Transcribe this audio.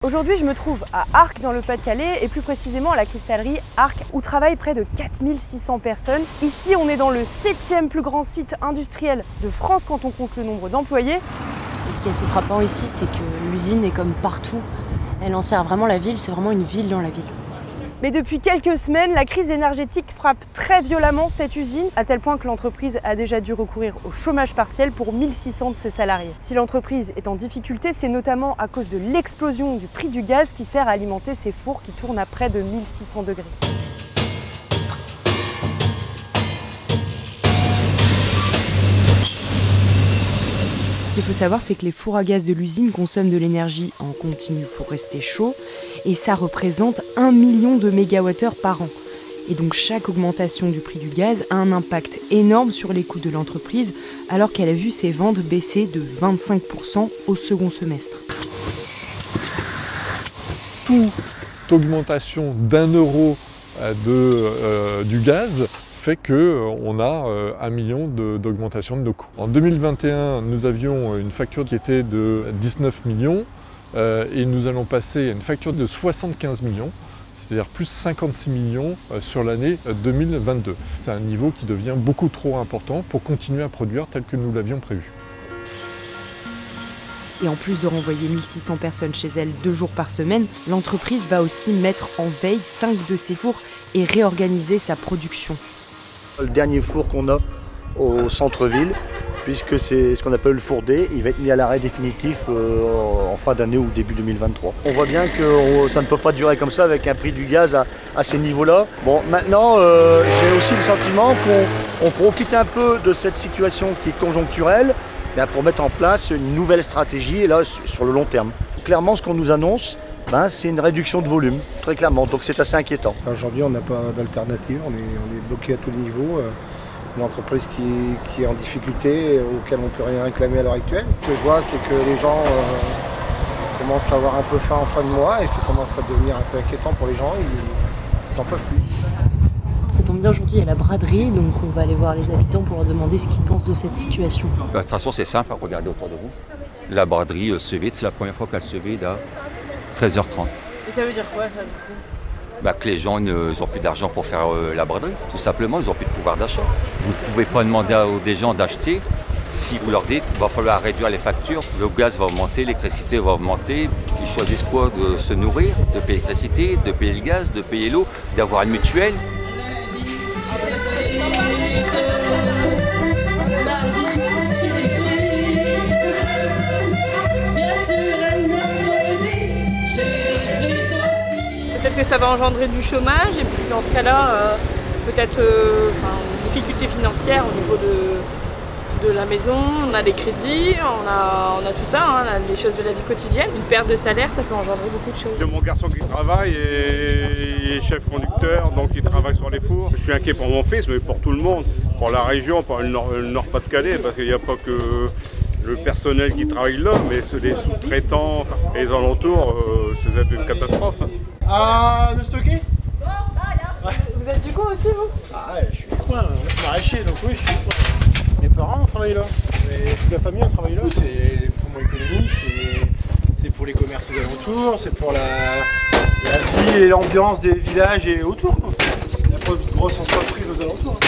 Aujourd'hui, je me trouve à Arques dans le Pas-de-Calais et plus précisément à la cristallerie Arques où travaillent près de 4600 personnes. Ici, on est dans le 7e plus grand site industriel de France quand on compte le nombre d'employés. Et ce qui est assez frappant ici, c'est que l'usine est comme partout. Elle enserre vraiment la ville, c'est vraiment une ville dans la ville. Mais depuis quelques semaines, la crise énergétique frappe très violemment cette usine, à tel point que l'entreprise a déjà dû recourir au chômage partiel pour 1600 de ses salariés. Si l'entreprise est en difficulté, c'est notamment à cause de l'explosion du prix du gaz qui sert à alimenter ces fours qui tournent à près de 1600 degrés. Ce qu'il faut savoir, c'est que les fours à gaz de l'usine consomment de l'énergie en continu pour rester chaud, et ça représente 1 million de mégawattheures par an. Et donc chaque augmentation du prix du gaz a un impact énorme sur les coûts de l'entreprise, alors qu'elle a vu ses ventes baisser de 25% au second semestre. Toute augmentation d'1 € du gaz fait qu'on a 1 million d'augmentation de nos coûts. En 2021, nous avions une facture qui était de 19 millions et nous allons passer à une facture de 75 millions, c'est-à-dire plus 56 millions sur l'année 2022. C'est un niveau qui devient beaucoup trop important pour continuer à produire tel que nous l'avions prévu. Et en plus de renvoyer 1600 personnes chez elle 2 jours par semaine, l'entreprise va aussi mettre en veille 5 de ses fours et réorganiser sa production. Le dernier four qu'on a au centre-ville, puisque c'est ce qu'on appelle le four D, il va être mis à l'arrêt définitif en fin d'année ou début 2023. On voit bien que ça ne peut pas durer comme ça avec un prix du gaz à ces niveaux-là. Bon, maintenant, j'ai aussi le sentiment qu'on profite un peu de cette situation qui est conjoncturelle pour mettre en place une nouvelle stratégie, et là, sur le long terme. Clairement, ce qu'on nous annonce, c'est une réduction de volume, très clairement, donc c'est assez inquiétant. Aujourd'hui, on n'a pas d'alternative, on est bloqué à tous les niveaux. Une entreprise qui est en difficulté, auquel on ne peut rien réclamer à l'heure actuelle. Ce que je vois, c'est que les gens commencent à avoir un peu faim en fin de mois et ça commence à devenir un peu inquiétant pour les gens, ils n'en peuvent plus. Ça tombe bien, aujourd'hui il y a la braderie, donc on va aller voir les habitants pour leur demander ce qu'ils pensent de cette situation. De toute façon, c'est simple, regardez autour de vous. La braderie se vide, c'est la première fois qu'elle se vide à 13h30. Et ça veut dire quoi ça du coup ? Que les gens n'ont plus d'argent pour faire la braderie, tout simplement, ils n'ont plus de pouvoir d'achat. Vous ne pouvez pas demander aux gens d'acheter si vous leur dites qu'il va falloir réduire les factures, le gaz va augmenter, l'électricité va augmenter. Ils choisissent quoi? De se nourrir, de payer l'électricité, de payer le gaz, de payer l'eau, d'avoir une mutuelle. Peut-être que ça va engendrer du chômage et puis dans ce cas-là, peut-être une difficulté financière au niveau de la maison, on a des crédits, on a tout ça, les choses de la vie quotidienne. Une perte de salaire, ça peut engendrer beaucoup de choses. J'ai mon garçon qui travaille et il est chef conducteur, donc il travaille sur les fours. Je suis inquiet pour mon fils, mais pour tout le monde, pour la région, pour le Nord-Pas-de-Calais, parce qu'il n'y a pas que le personnel qui travaille là, mais les sous-traitants et les alentours, c'est une catastrophe. Ah, de stocker ? Vous êtes du coup aussi vous ? Ah ouais, je suis du coin, je suis maraîcher, donc oui, je suis du coin. Mes parents travaillent là, et toute la famille travaille là, c'est pour mon économique, c'est pour les commerces aux alentours, c'est pour la vie et l'ambiance des villages et autour. Il n'y a pas de grosse entreprise aux alentours.